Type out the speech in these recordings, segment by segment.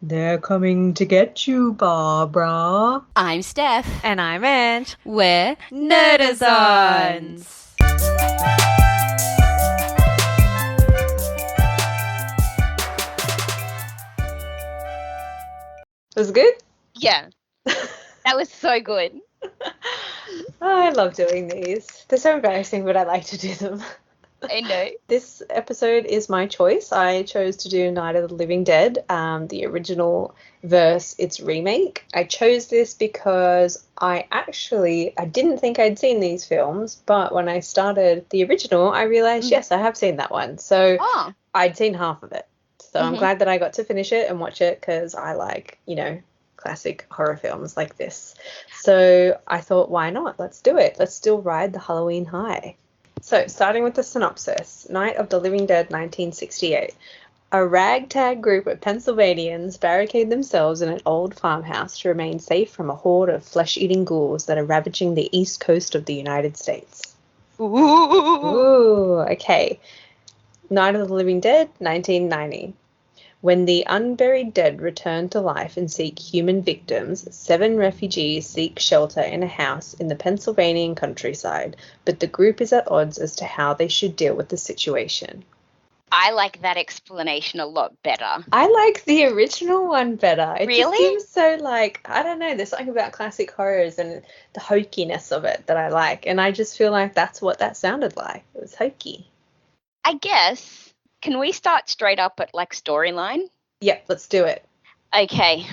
They're coming to get you, Barbara. I'm Steph. And I'm Ange. We're Nerdazons. Was it good? Yeah. That was so good. I love doing these. They're so embarrassing, but I like to do them. I know. This episode is my choice. I chose to do Night of the Living Dead, the original versus its remake. I chose this because I didn't think I'd seen these films, but when I started the original, I realized, yes, I have seen that one. So I'd seen half of it. So I'm glad that I got to finish it and watch it because I like, classic horror films like this. So I thought, why not? Let's do it. Let's still ride the Halloween high. So, starting with the synopsis, Night of the Living Dead 1968. A ragtag group of Pennsylvanians barricade themselves in an old farmhouse to remain safe from a horde of flesh-eating ghouls that are ravaging the east coast of the United States. Ooh, okay. Night of the Living Dead 1990. When the unburied dead return to life and seek human victims, 7 refugees seek shelter in a house in the Pennsylvania countryside, but the group is at odds as to how they should deal with the situation. I like that explanation a lot better. I like the original one better. It Really? just seems so I don't know, there's something about classic horrors and the hokiness of it that I like, and I just feel like that's what that sounded like. It was hokey. I guess. Can we start straight up at storyline? Yep, let's do it. Okay.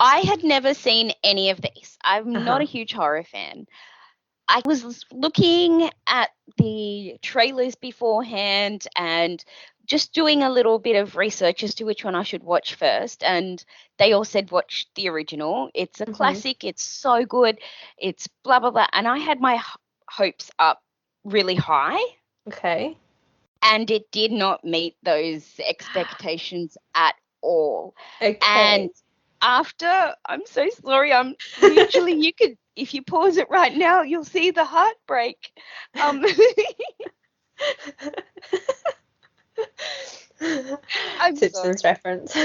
I had never seen any of these. I'm not a huge horror fan. I was looking at the trailers beforehand and just doing a little bit of research as to which one I should watch first. And they all said watch the original. It's a classic. It's so good. It's blah, blah, blah. And I had my hopes up really high. Okay. And it did not meet those expectations at all. Okay. And after, I'm so sorry, usually you could, if you pause it right now, you'll see the heartbreak. Simpsons reference.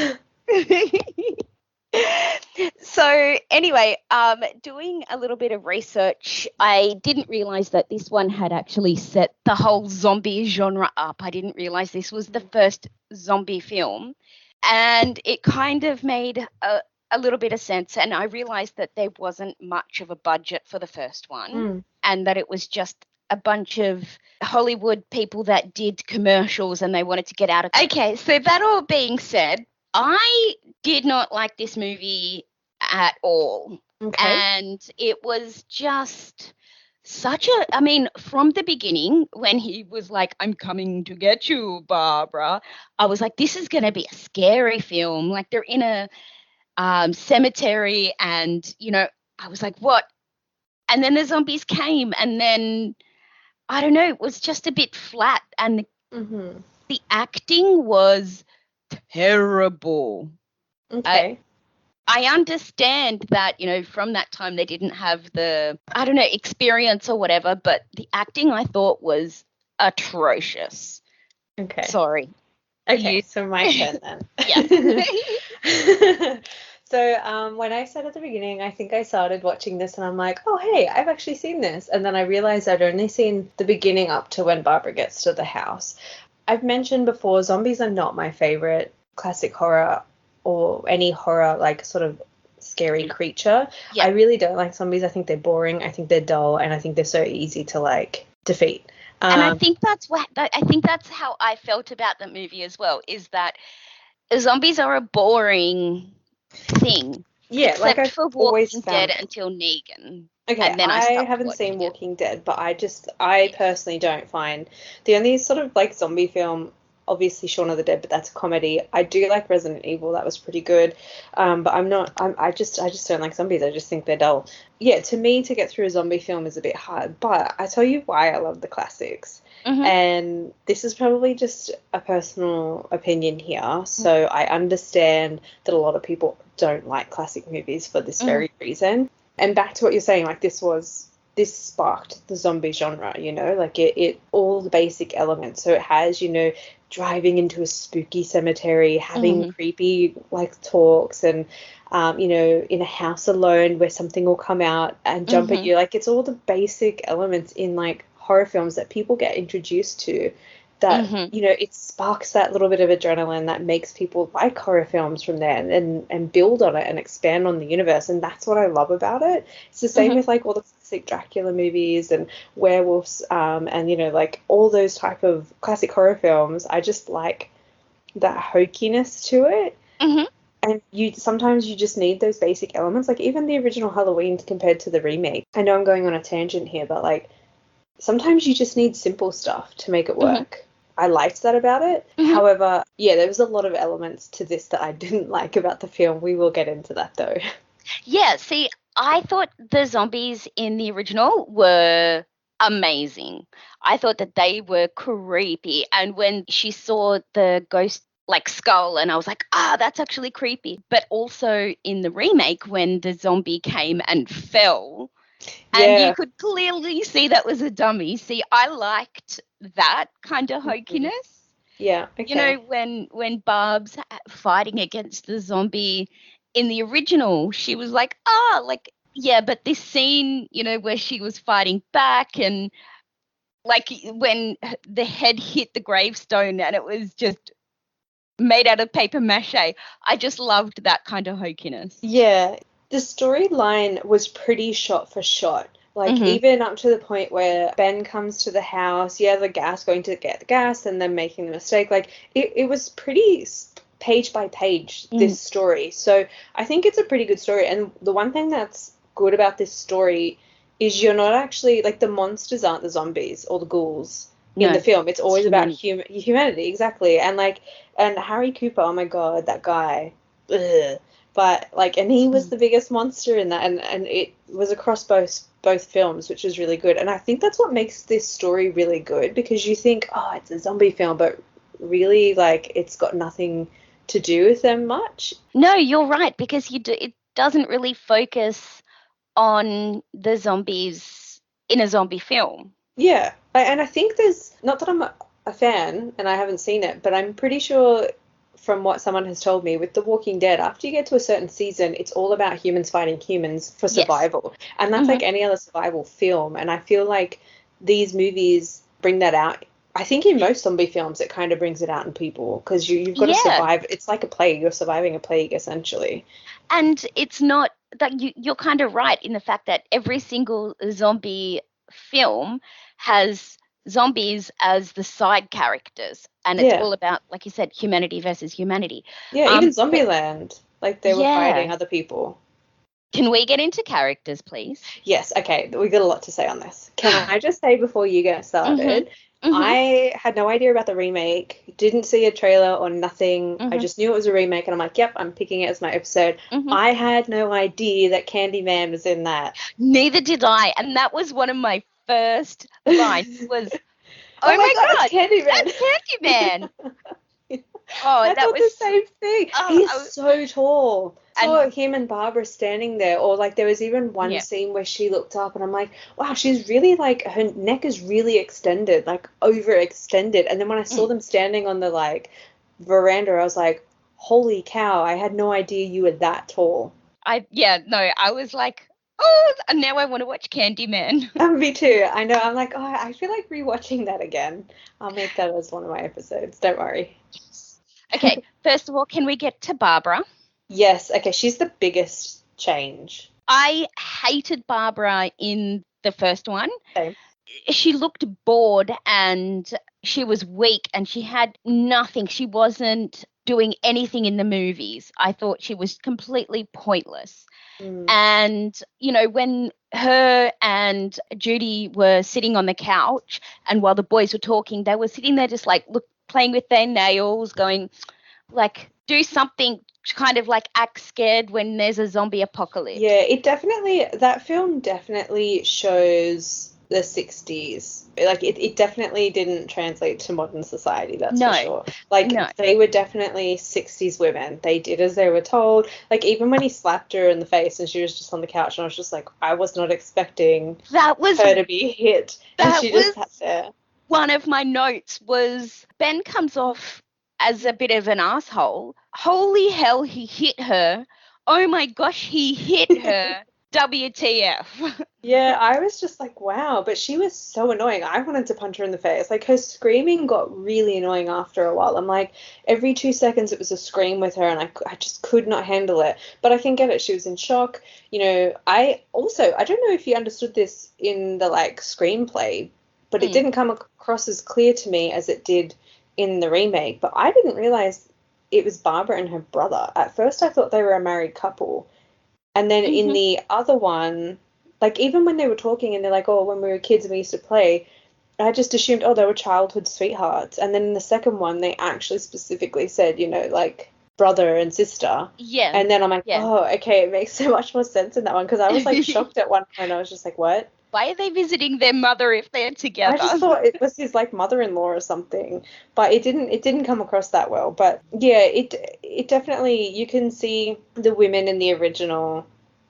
So anyway, doing a little bit of research, I didn't realize that this one had actually set the whole zombie genre up. I didn't realize this was the first zombie film, and it kind of made a little bit of sense. And I realized that there wasn't much of a budget for the first one, and that it was just a bunch of Hollywood people that did commercials and they wanted to get out of it. Okay, so that all being said, I did not like this movie at all. Okay. And it was just from the beginning, when he was like, I'm coming to get you, Barbara, I was like, this is going to be a scary film. Like, they're in a cemetery and, I was like, what? And then the zombies came and then, I don't know, it was just a bit flat. And the acting was terrible. Okay. I understand that, from that time they didn't have the, experience or whatever, but the acting I thought was atrocious. Okay. Sorry. Okay, so my turn then. Yeah. So when I said at the beginning, I think I started watching this and I'm like, oh, hey, I've actually seen this. And then I realized I'd only seen the beginning up to when Barbara gets to the house. I've mentioned before, zombies are not my favorite classic horror or any horror, sort of scary creature. Yeah. I really don't like zombies. I think they're boring. I think they're dull. And I think they're so easy to, defeat. And I think that's how I felt about the movie as well, is that zombies are a boring thing. Yeah, except for Walking Dead until Negan. Okay, and then I haven't seen Walking Dead, but I personally don't find the only sort of zombie film, obviously Shaun of the Dead, but that's a comedy. I do like Resident Evil, that was pretty good. But I just don't like zombies. I just think they're dull. Yeah, to me, to get through a zombie film is a bit hard, but I tell you why I love the classics. And this is probably just a personal opinion here. So I understand that a lot of people don't like classic movies for this very reason. And back to what you're saying, this sparked the zombie genre, it all the basic elements. So it has, driving into a spooky cemetery, having Mm-hmm. creepy like talks, and in a house alone where something will come out and jump at Mm-hmm. you. Like, it's all the basic elements in like horror films that people get introduced to, that Mm-hmm. it sparks that little bit of adrenaline that makes people like horror films from there, and build on it and expand on the universe. And that's what I love about it. It's the same Mm-hmm. with like all the classic Dracula movies and werewolves, and like all those type of classic horror films. I just like that hokiness to it. Mm-hmm. And sometimes you just need those basic elements, like even the original Halloween compared to the remake. I know I'm going on a tangent here, but like sometimes you just need simple stuff to make it Mm-hmm. work. I liked that about it. Mm-hmm. However, yeah, there was a lot of elements to this that I didn't like about the film. We will get into that though. Yeah, see, I thought the zombies in the original were amazing. I thought that they were creepy. And when she saw the ghost like skull, and I was like, that's actually creepy. But also in the remake, when the zombie came and fell, and you Yeah. could clearly see that was a dummy. See, I liked that kind of Mhm. hokiness. Yeah, You know, okay. when Barb's fighting against the zombie in the original, she was like, like, yeah, but this scene, where she was fighting back, and like when the head hit the gravestone and it was just made out of paper mache, I just loved that kind of hokiness. Yeah, the storyline was pretty shot for shot. Like, Mm-hmm. even up to the point where Ben comes to the house, yeah, the gas, going to get the gas, and then making the mistake. Like, it was pretty page by page, Mm. this story. So I think it's a pretty good story. And the one thing that's good about this story is you're not actually, like, the monsters aren't the zombies or the ghouls in the No, film. It's it's always about humanity. humanity, exactly. And, like, and Harry Cooper, oh my God, that guy. Ugh. But like, and he was Mm. the biggest monster in that, and it was across both films, which was really good. And I think that's what makes this story really good, because you think, oh, it's a zombie film, but really, like, it's got nothing to do with them much. No, you're right, because it doesn't really focus on the zombies in a zombie film. Yeah, and I think there's, not that I'm a fan and I haven't seen it, but I'm pretty sure from what someone has told me with The Walking Dead, after you get to a certain season, it's all about humans fighting humans for Yes. survival. And that's Hmm. like any other survival film. And I feel like these movies bring that out. I think in most zombie films, it kind of brings it out in people, because you've got to Yeah. survive. It's like a plague. You're surviving a plague, essentially. And it's not that you're kind of right in the fact that every single zombie film has zombies as the side characters. And it's Yeah. all about, like you said, humanity versus humanity. Yeah, even But Zombieland, like they were fighting yeah, other people. can we get into characters, please? Yes, okay, we got a lot to say on this. Can I just say before you get Hmm. started, Hmm. I had no idea about the remake, didn't see a trailer or nothing. I Hmm. just knew it was a remake, and I'm like, yep, I'm picking it as my episode. Hmm. I had no idea that Candyman was in that. Neither did I. And that was one of my first lines was, Oh oh my my God, it's God, Candyman. that's Candyman. Oh, I that thought the was, same thing. oh, He's so tall. and Saw him and Barbara standing there, or like there was even one yeah. scene where she looked up, and I'm like, wow, she's really like, her neck is really extended, like overextended. And then when I saw Mm. them standing on the like veranda, I was like, holy cow, I had no idea you were that tall. I was like, oh, and now I want to watch Candyman. Me too. I know. I'm like, oh, I feel like rewatching that again. I'll make that as one of my episodes. Don't worry. Okay, first of all, can we get to Barbara? Yes. Okay. She's the biggest change. I hated Barbara in the first one. Same. She looked bored and she was weak and she had nothing. She wasn't doing anything in the movies. I thought she was completely pointless. Mm. And, when her and Judy were sitting on the couch and while the boys were talking, they were sitting there just like playing with their nails, going like, do something, kind of like act scared when there's a zombie apocalypse. Yeah, that film definitely shows the 60s. Like, it definitely didn't translate to modern society, that's for No, sure. Like, no. they were definitely 60s women. They did as they were told. Like, even when he slapped her in the face and she was just on the couch, and I was just like, I was not expecting That was her to be hit. And that she just was sat there. one of my notes was Ben comes off as a bit of an asshole. Holy hell, he hit her. Oh my gosh, he hit her. WTF. Yeah, I was just like, wow, but she was so annoying. I wanted to punch her in the face. Like, her screaming got really annoying after a while. I'm like, every 2 seconds it was a scream with her, and I just could not handle it. But I can get it. She was in shock. I don't know if you understood this in the, like, screenplay, but it didn't come across as clear to me as it did in the remake. But I didn't realize it was Barbara and her brother. At first I thought they were a married couple. And then in the other one, like, even when they were talking and they're like, oh, when we were kids and we used to play, I just assumed, oh, they were childhood sweethearts. And then in the second one, they actually specifically said, like, brother and sister. Yeah. And then I'm like, oh, okay, it makes so much more sense in that one, because I was, like, shocked at one point. I was just like, what? Why are they visiting their mother if they're together? I just thought it was his, like, mother-in-law or something, but it didn't come across that well. But yeah, it definitely, you can see the women in the original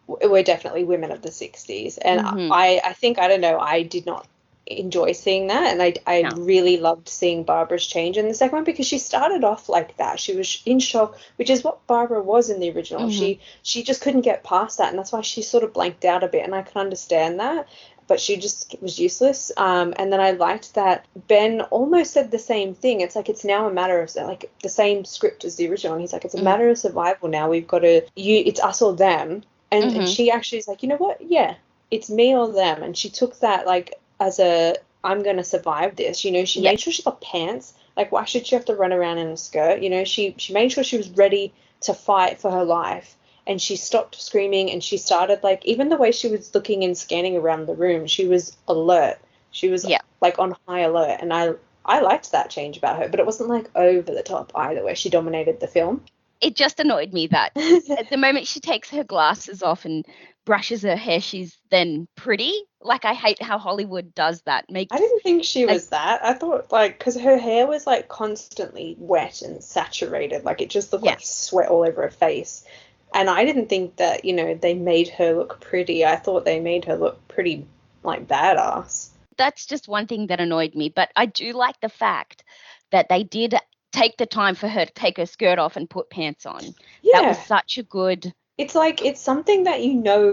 were definitely women of the 60s, and I think, I don't know, I did not enjoy seeing that, and I really loved seeing Barbara's change in the second one, because she started off like that. She was in shock, which is what Barbara was in the original. She just couldn't get past that, and that's why she sort of blanked out a bit, and I can understand that. But she just was useless. And then I liked that Ben almost said the same thing. It's like, it's now a matter of, like, the same script as the original. And he's like, it's a matter of survival now. We've got to, it's us or them. And she actually is like, you know what? Yeah, it's me or them. And she took that, like, as I'm going to survive this. She made sure she got pants. Like, why should she have to run around in a skirt? She made sure she was ready to fight for her life. And she stopped screaming, and she started, like, even the way she was looking and scanning around the room, she was alert. She was, like, on high alert. And I liked that change about her, but it wasn't, like, over the top either, where she dominated the film. It just annoyed me that at the moment she takes her glasses off and brushes her hair, she's then pretty. Like, I hate how Hollywood does that. I didn't think she was that. I thought, like, because her hair was, like, constantly wet and saturated. Like, it just looked like sweat all over her face. And I didn't think that, they made her look pretty. I thought they made her look pretty, like, badass. That's just one thing that annoyed me. But I do like the fact that they did take the time for her to take her skirt off and put pants on. Yeah. That was such a good... It's like, it's something that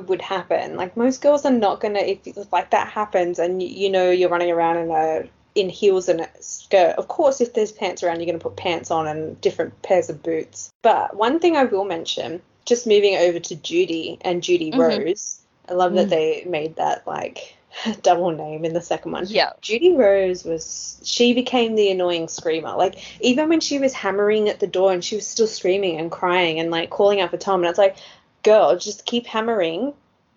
would happen. Like, most girls are not going to, if like that happens and you're running around in heels and a skirt. Of course, if there's pants around, you're going to put pants on and different pairs of boots. But one thing I will mention, just moving over to Judy and Judy Rose, I love that they made that, like, double name in the second one. Yeah. Judy Rose she became the annoying screamer. Like, even when she was hammering at the door and she was still screaming and crying and, like, calling out for Tom, and it's like, girl, just keep hammering,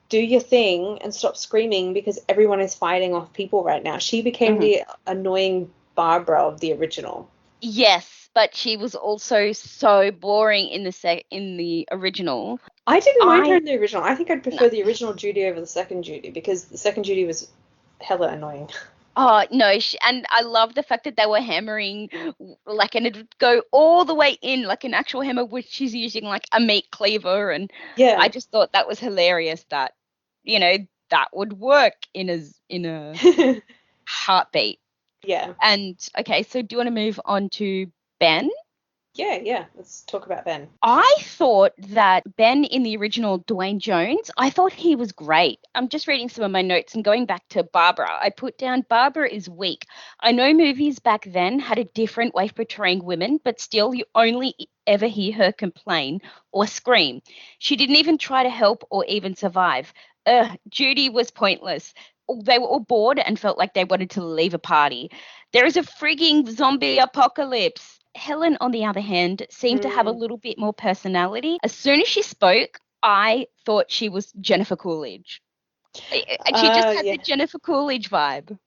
do your thing, and stop screaming, because everyone is fighting off people right now. She became the annoying Barbara of the original. Yes, but she was also so boring in the original. I didn't mind her in the original. I think I'd prefer the original Judy over the second Judy, because the second Judy was hella annoying. Oh, no, and I love the fact that they were hammering, like, and it would go all the way in, like an actual hammer, which she's using, like, a meat cleaver, and I just thought that was hilarious that, that would work in a heartbeat. Yeah. And, okay, so do you want to move on to Ben? Yeah. Let's talk about Ben. I thought that Ben in the original Dwayne Jones, I thought he was great. I'm just reading some of my notes and going back to Barbara. I put down Barbara is weak. I know movies back then had a different way of portraying women, but still you only ever hear her complain or scream. She didn't even try to help or even survive. Judy was pointless. They were all bored and felt like they wanted to leave a party. There is a frigging zombie apocalypse. Helen, on the other hand, seemed to have a little bit more personality. As soon as she spoke, I thought she was Jennifer Coolidge. And she just had the Jennifer Coolidge vibe.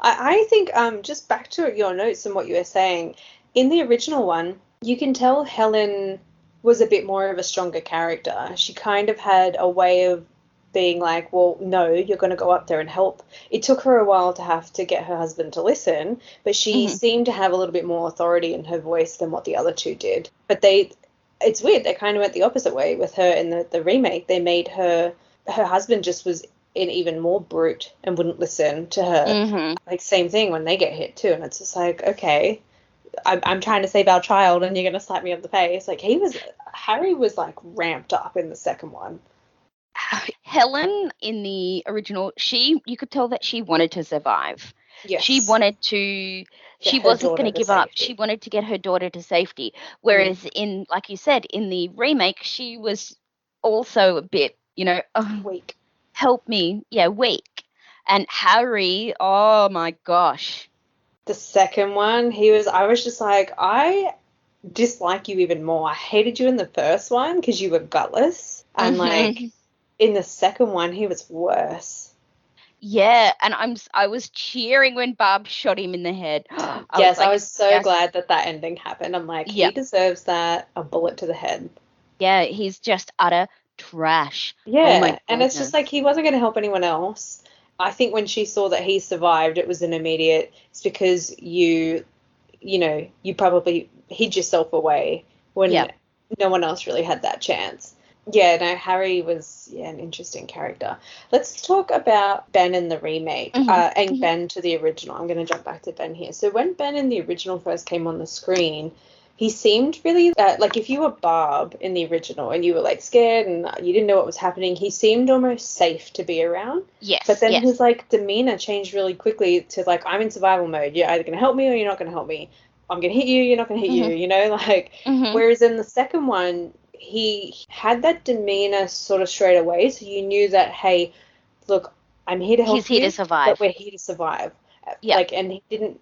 I think, just back to your notes and what you were saying, in the original one, you can tell Helen was a bit more of a stronger character. She kind of had a way of being like, well, no, you're going to go up there and help. It took her a while to have to get her husband to listen, but she seemed to have a little bit more authority in her voice than what the other two did. But it's weird, they kind of went the opposite way with her in the remake. They made her husband just was an even more brute and wouldn't listen to her. Mm-hmm. Like, same thing when they get hit too, and it's just like, okay, I'm trying to save our child and you're going to slap me on the face. Like, Harry was like ramped up in the second one. Helen in the original, you could tell that she wanted to survive. Yes. She wanted to, she wasn't going to give up. She wanted to get her daughter to safety. Whereas in, like you said, in the remake, she was also a bit, weak. Help me. Yeah, weak. And Harry, oh my gosh. The second one, I was just like, I dislike you even more. I hated you in the first one because you were gutless. And like in the second one, he was worse. Yeah, and I was cheering when Barb shot him in the head. I was so glad that ending happened. I'm like, he deserves that, a bullet to the head. Yeah, he's just utter trash. Yeah, oh my and it's just like he wasn't going to help anyone else. I think when she saw that he survived, it was an immediate, it's because you probably hid yourself away when no one else really had that chance. Yeah, no, Harry was an interesting character. Let's talk about Ben in the remake and Ben to the original. I'm going to jump back to Ben here. So when Ben in the original first came on the screen, he seemed really like if you were Barb in the original and you were like scared and you didn't know what was happening, he seemed almost safe to be around. Yes. But then his like demeanor changed really quickly to like, I'm in survival mode. You're either going to help me or you're not going to help me. I'm going to hit you. You're not going to hit you, like, whereas in the second one, he had that demeanor sort of straight away. So you knew that, hey, look, I'm here to help you. He's here to survive. But we're here to survive. Yeah. Like, and he didn't,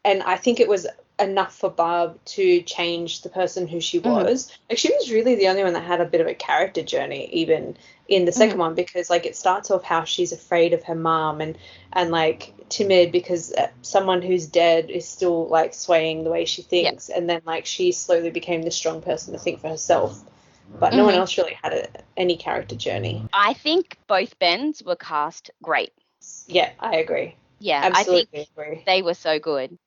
and I think it was enough for Barb to change the person who she was. Like, she was really the only one that had a bit of a character journey even in the second one, because like it starts off how she's afraid of her mom and like timid because someone who's dead is still like swaying the way she thinks, and then like she slowly became the strong person to think for herself, but no one else really had any character journey. I think both Bens were cast great. Yeah, I agree. Yeah, absolutely, I think they were so good.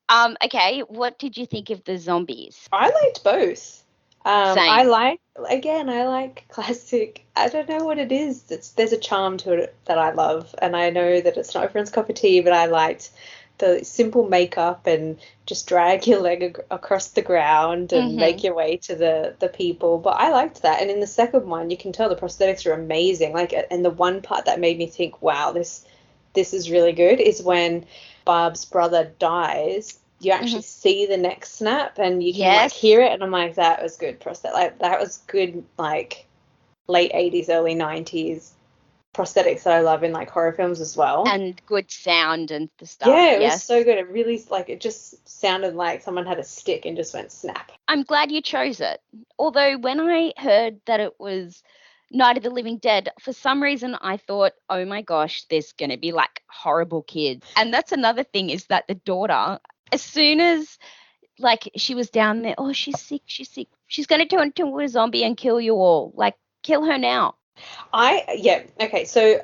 Okay, what did you think of the zombies? I liked both. Same. I like classic. I don't know what it is. There's a charm to it that I love, and I know that it's not everyone's cup of tea, but I liked the simple makeup and just drag your leg across the ground and make your way to the people. But I liked that. And in the second one, you can tell the prosthetics are amazing. Like, and the one part that made me think, wow, this is really good is when Barb's brother dies. You actually see the neck snap and you can like hear it, and I'm like, that was good prosthetic. Like, that was good, like late 80s, early 90s prosthetics that I love in like horror films as well. And good sound and the stuff. Yeah, it was so good. It really, like, it just sounded like someone had a stick and just went snap. I'm glad you chose it. Although when I heard that it was Night of the Living Dead, for some reason I thought, oh my gosh, there's going to be like horrible kids. And that's another thing, is that the daughter, as soon as like she was down there, oh, she's sick. She's going to turn into a zombie and kill you all. Like, kill her now. Okay, so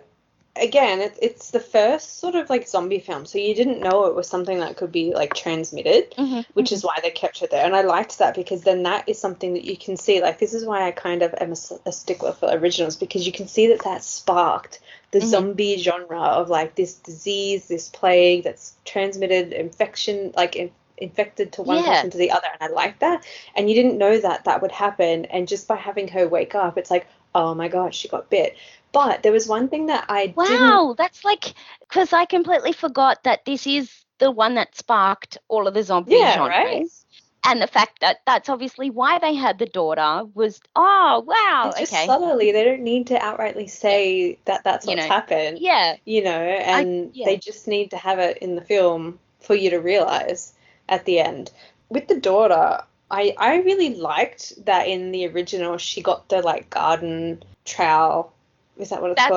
again, it's the first sort of like zombie film, so you didn't know it was something that could be like transmitted, which is why they kept her there. And I liked that, because then that is something that you can see. Like, this is why I kind of am a stickler for originals, because you can see that sparked the zombie genre of like this disease, this plague that's transmitted, infection, like infected to one person to the other. And I like that. And you didn't know that would happen. And just by having her wake up, it's like, oh my gosh, she got bit. But there was one thing that I didn't... Wow, that's like... Because I completely forgot that this is the one that sparked all of the zombie genres. Right? And the fact that that's obviously why they had the daughter was, oh, wow, it's just subtly. They don't need to outrightly say that that's what's happened. Yeah. And they just need to have it in the film for you to realise at the end. With the daughter, I really liked that in the original she got the, like, garden trowel. Is that what it's called?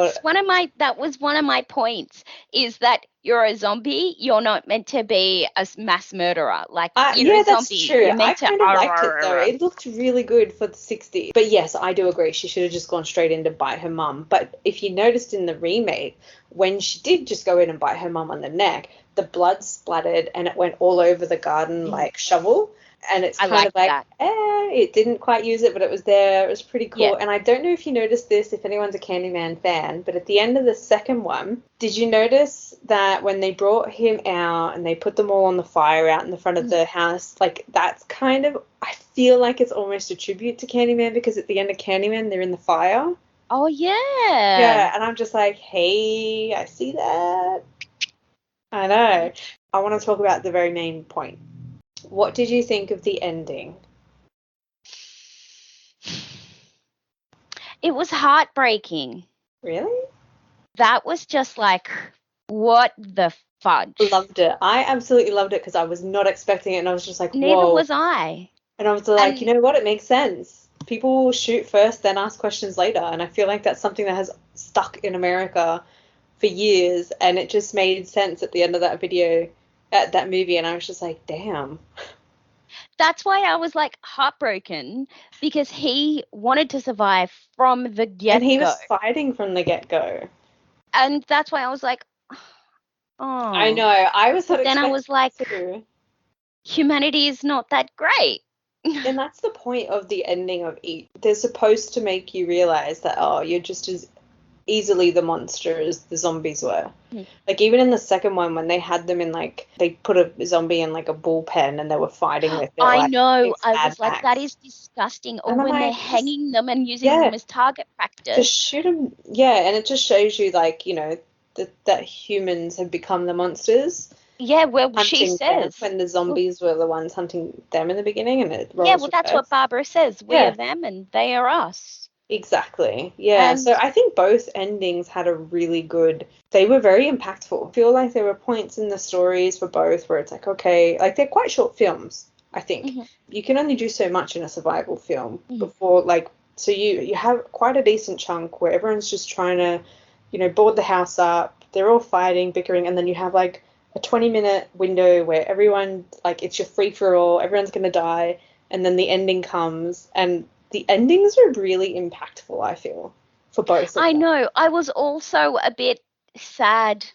That was one of my points, is that you're a zombie, you're not meant to be a mass murderer. Like, you're a zombie. That's true. I kind of liked it, though. It looked really good for the 60s. But yes, I do agree. She should have just gone straight in to bite her mum. But if you noticed in the remake, when she did just go in and bite her mum on the neck, the blood splattered and it went all over the garden, like, shovel. And it's I kind of like like, that. it didn't quite use it, but it was there. It was pretty cool. Yeah. And I don't know if you noticed this, if anyone's a Candyman fan, but at the end of the second one, did you notice that when they brought him out and they put them all on the fire out in the front of the house, like that's kind of, I feel like it's almost a tribute to Candyman, because at the end of Candyman, they're in the fire. Oh, yeah. Yeah, and I'm just like, hey, I see that. I know. I want to talk about the very main point. What did you think of the ending? It was heartbreaking. Really? That was just like, what the fudge? Loved it. I absolutely loved it because I was not expecting it, and I was just like, Neither whoa. was I. And I was like, you And know what? It makes sense. People will shoot first, then ask questions later. And I feel like that's something that has stuck in America for years, and it just made sense at the end of that video, at that movie, and I was just like, damn. that's why I was like heartbroken, because he wanted to survive from the And he get-go. was fighting from the get-go. And that's why I was like, I oh. know. I was sort of Then I expecting was like, too. humanity is not that great. And that's the point of the ending of each. They're supposed to make you realize that, oh, you're just as easily the monster as the zombies were. Like, even in the second one, when they had them in, like, they put a zombie in, like, a bullpen and they were fighting with it. I like, know. I Mad was like, Max. that is disgusting. Or And I'm when they're like, hanging them and using them as target practice. just shoot them. Yeah, and it just shows you, like, you know, that humans have become the monsters. Yeah, well, she says. When the zombies were the ones hunting them in the beginning, and it Yeah, well, that's what Barbara says. We are them and they are us. Exactly. Yeah. And so I think both endings had a really good, they were very impactful. I feel like there were points in the stories for both where it's like, okay, like they're quite short films, I think. You can only do so much in a survival film before, like, so you have quite a decent chunk where everyone's just trying to, you know, board the house up. They're all fighting, bickering, and then you have like a 20-minute window where everyone, like, it's your free for all, everyone's going to die, and then the ending comes, and the endings are really impactful, I feel, for both of them. I know. I was also a bit sad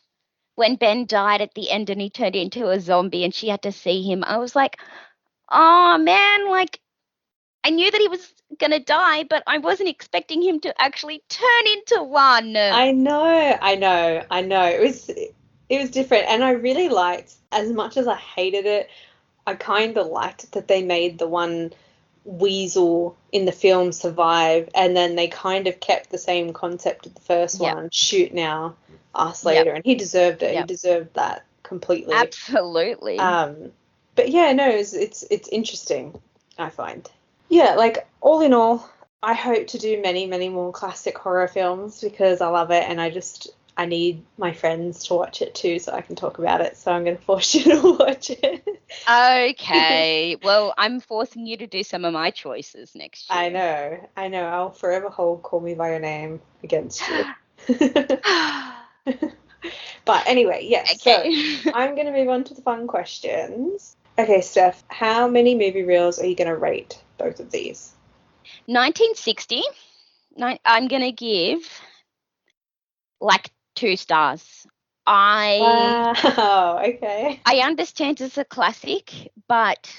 when Ben died at the end and he turned into a zombie and she had to see him. I was like, oh, man, like, I knew that he was going to die, but I wasn't expecting him to actually turn into one. I know. It was different, and I really liked, as much as I hated it, I kind of liked that they made the one weasel in the film survive, and then they kind of kept the same concept of the first one, shoot now, ask later, and he deserved it. He deserved that completely. Absolutely. But yeah, no, it's interesting, I find. Yeah, like, all in all, I hope to do many, many more classic horror films because I love it, and I need my friends to watch it too so I can talk about it, so I'm going to force you to watch it. Okay. Well, I'm forcing you to do some of my choices next year. I know. I'll forever hold Call Me By Your Name against you. But anyway, yes. Okay. So I'm going to move on to the fun questions. Okay, Steph, how many movie reels are you going to rate both of these? 1960. I'm going to give like 2 stars. Wow, okay. I understand it's a classic, but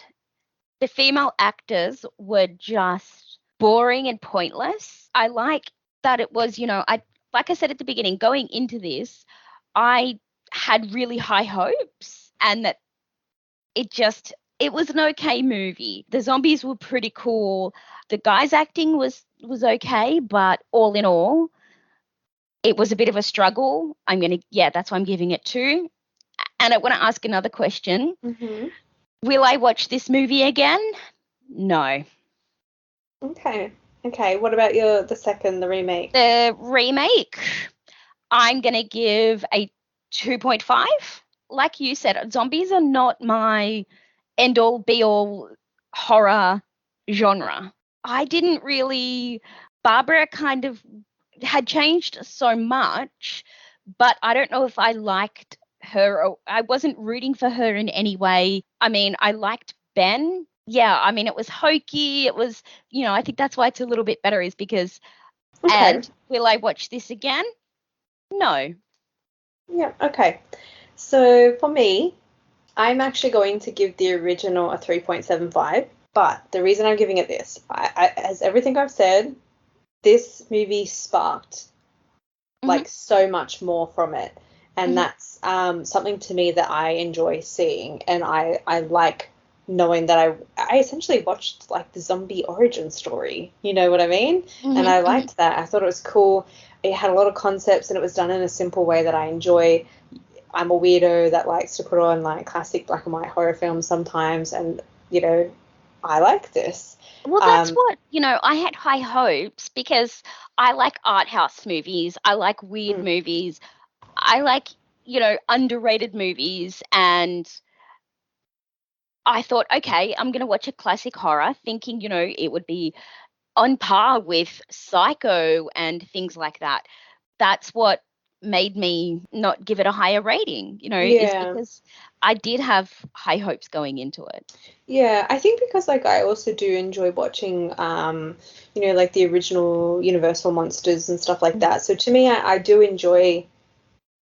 the female actors were just boring and pointless. I like that it was, like I said at the beginning, going into this, I had really high hopes, and that it was an okay movie. The zombies were pretty cool. The guy's acting was okay, but all in all, it was a bit of a struggle. That's why I'm giving it 2. And I want to ask another question. Mm-hmm. Will I watch this movie again? No. Okay. What about the remake? The remake, I'm going to give a 2.5. Like you said, zombies are not my end-all, be-all horror genre. I didn't really... Barbara kind of had changed so much, but I don't know if I liked her. Or I wasn't rooting for her in any way. I mean, I liked Ben. Yeah, I mean, it was hokey. It was, I think that's why it's a little bit better, is because... Okay. And will I watch this again? No. Yeah, okay. So for me, I'm actually going to give the original a 3.75, but the reason I'm giving it this, as everything I've said, this movie sparked like so much more from it, and that's something to me that I enjoy seeing, and I like knowing that I essentially watched like the zombie origin story, you know what I mean? And I liked that. I thought it was cool. It had a lot of concepts, and it was done in a simple way that I enjoy. I'm a weirdo that likes to put on like classic black and white horror films sometimes, and you know, I like this. Well, that's what, I had high hopes because I like art house movies. I like weird movies. I like, underrated movies. And I thought, okay, I'm going to watch a classic horror thinking, it would be on par with Psycho and things like that. That's what made me not give it a higher rating, is because I did have high hopes going into it. Yeah, I think because like I also do enjoy watching like the original Universal monsters and stuff like that. So to me I did enjoy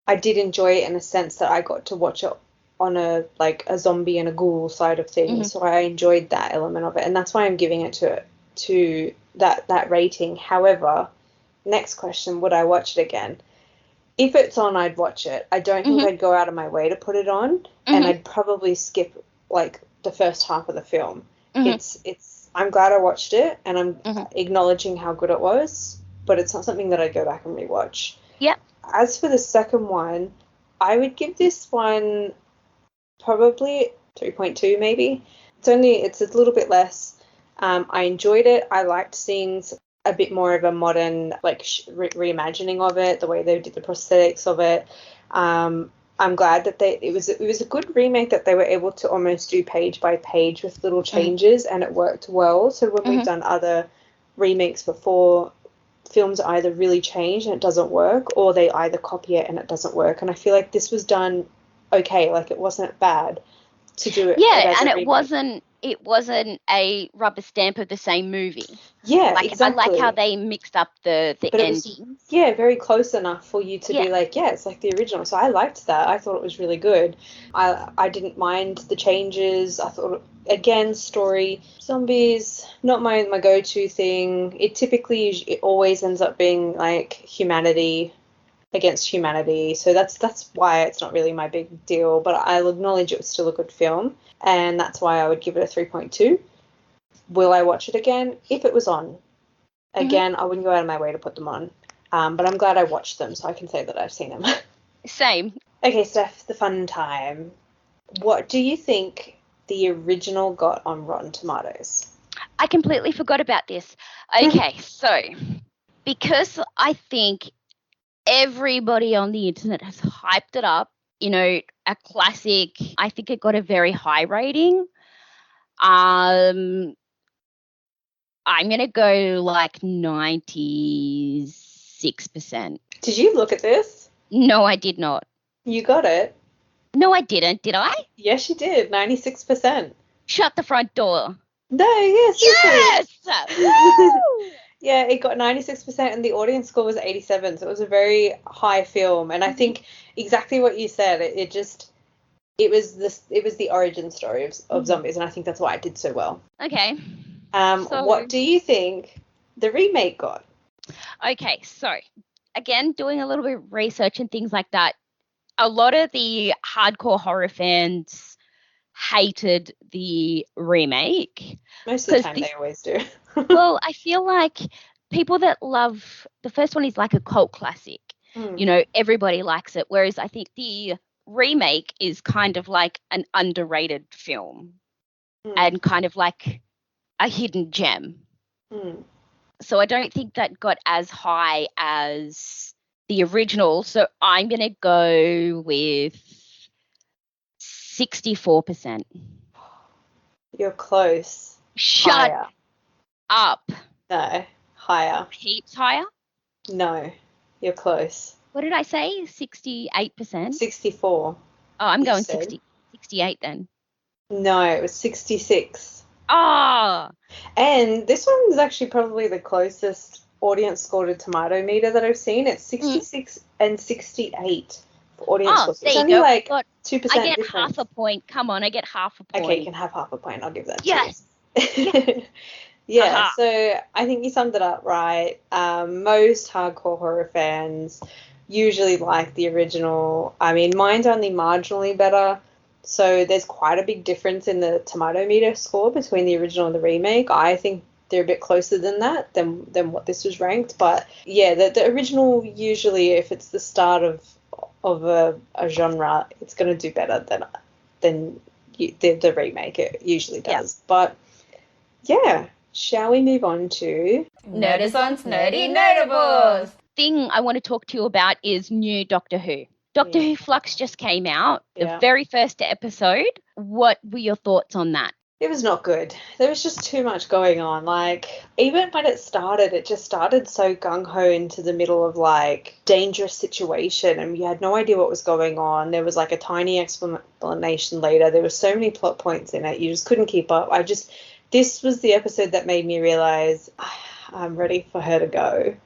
it in a sense that I got to watch it on a zombie and a ghoul side of things. So I enjoyed that element of it, and that's why I'm giving it to that rating. However, next question, would I watch it again? If it's on, I'd watch it. I don't think I'd go out of my way to put it on, and I'd probably skip like the first half of the film. I'm glad I watched it, and I'm acknowledging how good it was, but it's not something that I'd go back and rewatch. Yep. As for the second one, I would give this one probably 3.2 maybe. It's a little bit less. I enjoyed it. I liked seeing a bit more of a modern reimagining of it, the way they did the prosthetics of it. I'm glad that it was a good remake, that they were able to almost do page by page with little changes, and it worked well. So when we've done other remakes before, films either really change and it doesn't work, or they either copy it and it doesn't work. And I feel like this was done okay. Like, it wasn't bad to do it. Yeah, and it wasn't a rubber stamp of the same movie. Yeah, exactly. I like how they mixed up the endings. Very close enough for you to be like, yeah, it's like the original. So I liked that. I thought it was really good. I didn't mind the changes. I thought, again, story, zombies, not my go-to thing. It always ends up being like humanity against humanity. So that's why it's not really my big deal. But I'll acknowledge it was still a good film, and that's why I would give it a 3.2. Will I watch it again? If it was on. Again, I wouldn't go out of my way to put them on. But I'm glad I watched them, so I can say that I've seen them. Same. Okay, Steph, the fun time. What do you think the original got on Rotten Tomatoes? I completely forgot about this. Okay, so because I think everybody on the internet has hyped it up, a classic, I think it got a very high rating. I'm going to go like 96%. Did you look at this? No, I did not. You got it? No, I didn't. Did I? Yes, you did. 96%. Shut the front door. No, yes. Yes! Yeah, it got 96% and the audience score was 87. So it was a very high film. And I think exactly what you said, it was the origin story of zombies, and I think that's why it did so well. Okay. What do you think the remake got? Okay, so again, doing a little bit of research and things like that, a lot of the hardcore horror fans hated the remake. Most of the time they always do. Well, I feel like people that love, the first one is like a cult classic. Everybody likes it, whereas I think the remake is kind of like an underrated film and kind of like a hidden gem. So I don't think that got as high as the original. So I'm going to go with 64%. You're close. Shut up. No, higher. Heaps higher? No, you're close. What did I say? 68%? 64. Oh, I'm going 68 then. No, it was 66. Oh. And this one is actually probably the closest audience score to tomato meter that I've seen. It's 66 and 68 for audience scores. There It's you only go. like I 2% get difference. half a point. Come on, I get half a point. Okay, you can have half a point. I'll give that to Yes. you. Yeah, Haha. so I think you summed it up right. Most hardcore horror fans usually like the original. I mean, mine's only marginally better. So there's quite a big difference in the tomato meter score between the original and the remake. I think they're a bit closer than that, than what this was ranked. But yeah, the original usually, if it's the start of a genre, it's going to do better than the remake. It usually does. But yeah, shall we move on to Nerdazons Nerdy Notables. Thing I want to talk to you about is new Doctor Who. Doctor Who Flux just came out, the very first episode. What were your thoughts on that? It was not good. There was just too much going on. Like, even when it started, it just started so gung-ho into the middle of, like, dangerous situation, and you had no idea what was going on. There was, like, a tiny explanation later. There were so many plot points in it. You just couldn't keep up. This was the episode that made me realize I'm ready for her to go.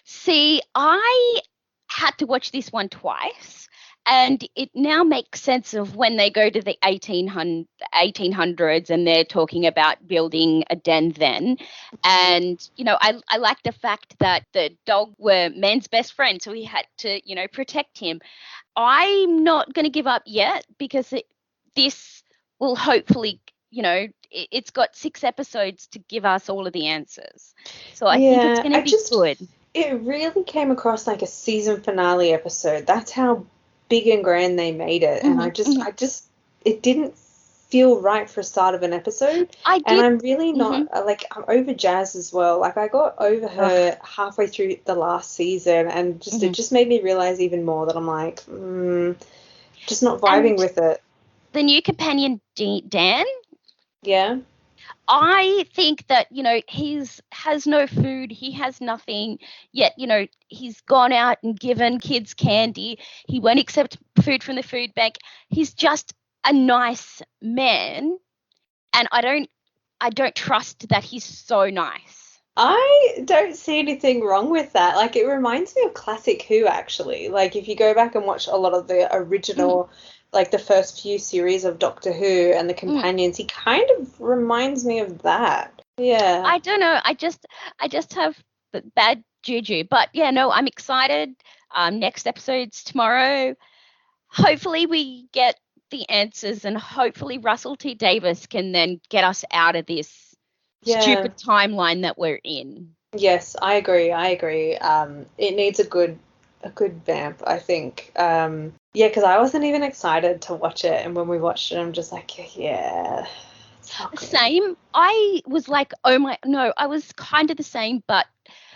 See, I had to watch this one twice, and it now makes sense of when they go to the 1800s and they're talking about building a den then. And, you know, I like the fact that the dog were men's best friend, so he had to, you know, protect him. I'm not going to give up yet because this will hopefully, you know, it's got 6 episodes to give us all of the answers. So I think it's going to be good. It really came across like a season finale episode. That's how big and grand they made it. And it didn't feel right for a start of an episode. And I'm really not, I'm over Jazz as well. Like, I got over her halfway through the last season, and it just made me realize even more that I'm like, just not vibing with it. The new companion, Dan? Yeah. I think that, you know, has no food, he has nothing, yet, you know, he's gone out and given kids candy. He won't accept food from the food bank. He's just a nice man, and I don't trust that he's so nice. I don't see anything wrong with that. Like, it reminds me of classic Who, actually. Like, if you go back and watch a lot of the original like the first few series of Doctor Who and the companions, he kind of reminds me of that. Yeah. I don't know. I just have bad juju. But yeah, no, I'm excited. Next episode's tomorrow. Hopefully we get the answers, and hopefully Russell T Davies can then get us out of this stupid timeline that we're in. Yes, I agree. It needs a good vamp, I think. Yeah, because I wasn't even excited to watch it, and when we watched it, I'm just like, yeah. Same. I was like, oh my, no, I was kind of the same, but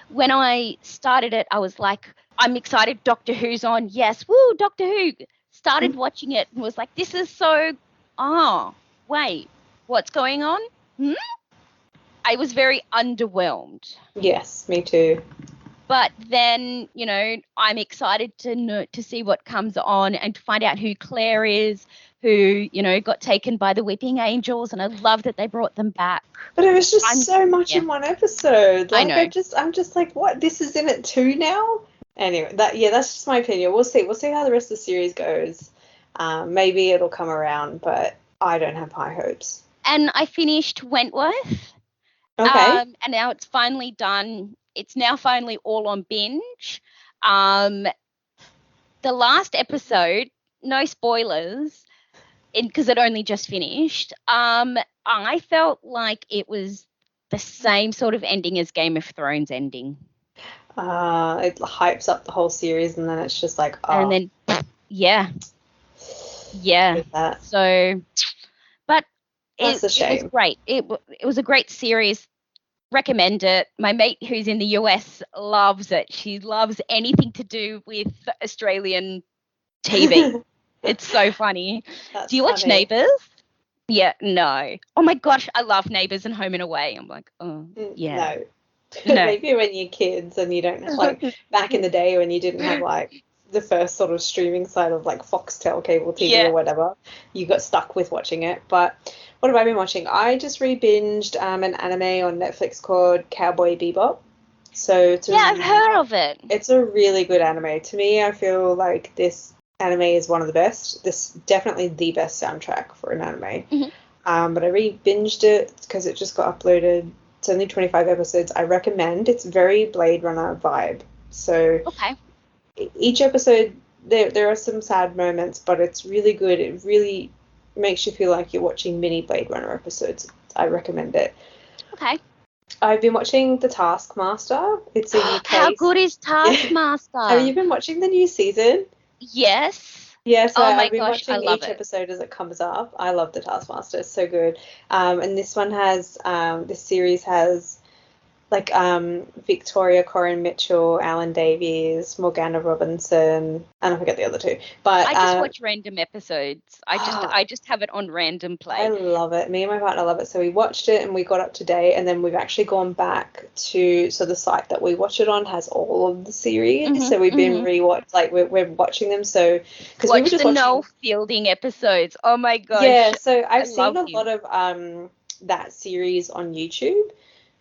when I started it, I was like, I'm excited, Doctor Who's on, yes, woo, Doctor Who. Started watching it and was like, this is so, wait, what's going on? I was very underwhelmed. Yes, me too. But then, you know, I'm excited to see what comes on and to find out who Claire is, who, you know, got taken by the Weeping Angels, and I love that they brought them back. But it was just so much in one episode. Like, I know. I'm just like, what? This is in it too now? Anyway, that's just my opinion. We'll see how the rest of the series goes. Maybe it'll come around, but I don't have high hopes. And I finished Wentworth. Okay. And now it's finally done. It's now finally all on binge. The last episode, no spoilers, because it only just finished. I felt like it was the same sort of ending as Game of Thrones ending. It hypes up the whole series, and then it's just like, and then yeah. So, but that's a shame. It was great. It was a great series. Recommend it. My mate who's in the US loves it. She loves anything to do with Australian TV. It's so funny. Do you watch Neighbours? Yeah, no. Oh my gosh, I love Neighbours and Home and Away. I'm like, oh, yeah. No. Maybe when you're kids and you don't have, like, back in the day when you didn't have, like, the first sort of streaming side of, like, Foxtel cable TV or whatever, you got stuck with watching it. But what have I been watching? I just re-binged an anime on Netflix called Cowboy Bebop. So I've heard of it. It's a really good anime. To me, I feel like this anime is one of the best. This definitely the best soundtrack for an anime. But I binged it because it just got uploaded. It's only 25 episodes. I recommend. It's very Blade Runner vibe. So each episode, there are some sad moments, but it's really good. It really makes you feel like you're watching mini Blade Runner episodes. I recommend it. Okay. I've been watching The Taskmaster. It's a UK. How good is Taskmaster? Have you been watching the new season? Yes. Yeah, so I've been gosh, watching each episode as it comes up. I love The Taskmaster. It's so good. And this one has, this series has like Victoria Corin Mitchell, Alan Davies, Morgana Robinson, and I forget the other two. But I just watch random episodes. I just have it on random play. I love it. Me and my partner love it. So we watched it and we got up to date, and then we've actually gone back to, so the site that we watch it on has all of the series. So we've been rewatched, like we're watching them. So because we were just the watching Noel Fielding episodes. Oh my gosh. Yeah. So I've seen a lot of that series on YouTube.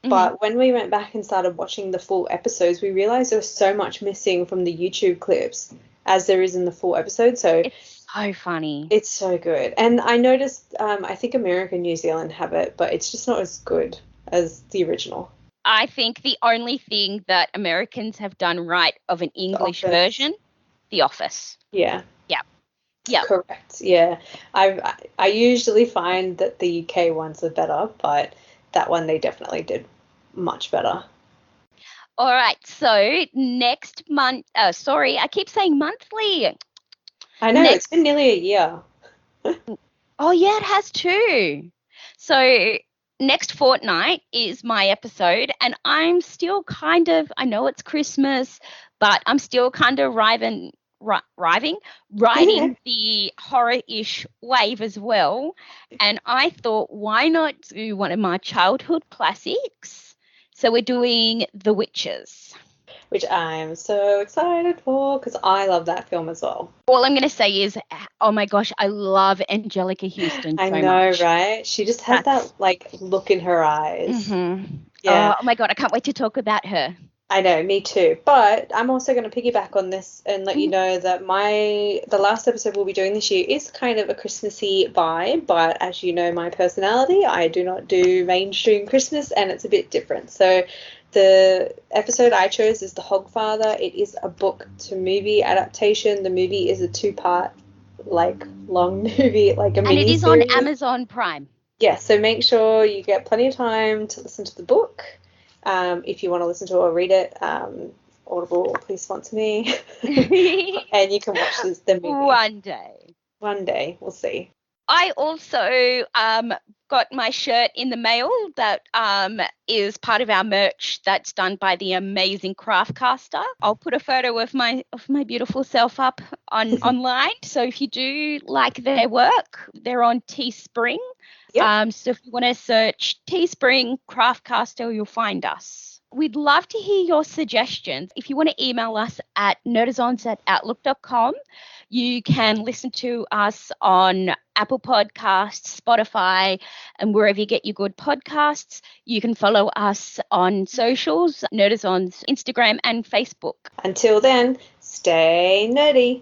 But when we went back and started watching the full episodes, we realized there was so much missing from the YouTube clips as there is in the full episode. So it's so funny. It's so good. And I noticed, I think America and New Zealand have it, but it's just not as good as the original. I think the only thing that Americans have done right of an English version, The Office. Yeah. Yeah. Correct. Yeah. I usually find that the UK ones are better, but that one they definitely did much better. All right. So next month, I keep saying monthly. I know, it's been nearly a year. Oh, yeah, it has too. So next fortnight is my episode, and I'm still I know it's Christmas, but I'm still kind of riding the horror-ish wave as well. And I thought, why not do one of my childhood classics? So we're doing The Witches. Which I'm so excited for because I love that film as well. All I'm going to say is, oh my gosh, I love Angelica Houston so much. I know, right? She just has that like look in her eyes. Yeah. Oh my God, I can't wait to talk about her. I know, me too. But I'm also going to piggyback on this and let you know that the last episode we'll be doing this year is kind of a Christmassy vibe. But as you know, my personality, I do not do mainstream Christmas, and it's a bit different. So the episode I chose is The Hogfather. It is a book to movie adaptation. The movie is a 2-part, like, long movie, like a mini And it is series. on Amazon Prime. Yeah, so make sure you get plenty of time to listen to the book. If you want to listen to it or read it, Audible, please sponsor me. And you can watch the movie. One day, we'll see. I also got my shirt in the mail that is part of our merch that's done by the amazing Craftcaster. I'll put a photo of my beautiful self up online. So if you do like their work, they're on Teespring. Yep. So if you want to search Teespring Craftcaster, you'll find us. We'd love to hear your suggestions. If you want to email us at nerdazons@outlook.com, you can listen to us on Apple Podcasts, Spotify, and wherever you get your good podcasts. You can follow us on socials, Nerdazons, Instagram and Facebook. Until then, stay nerdy.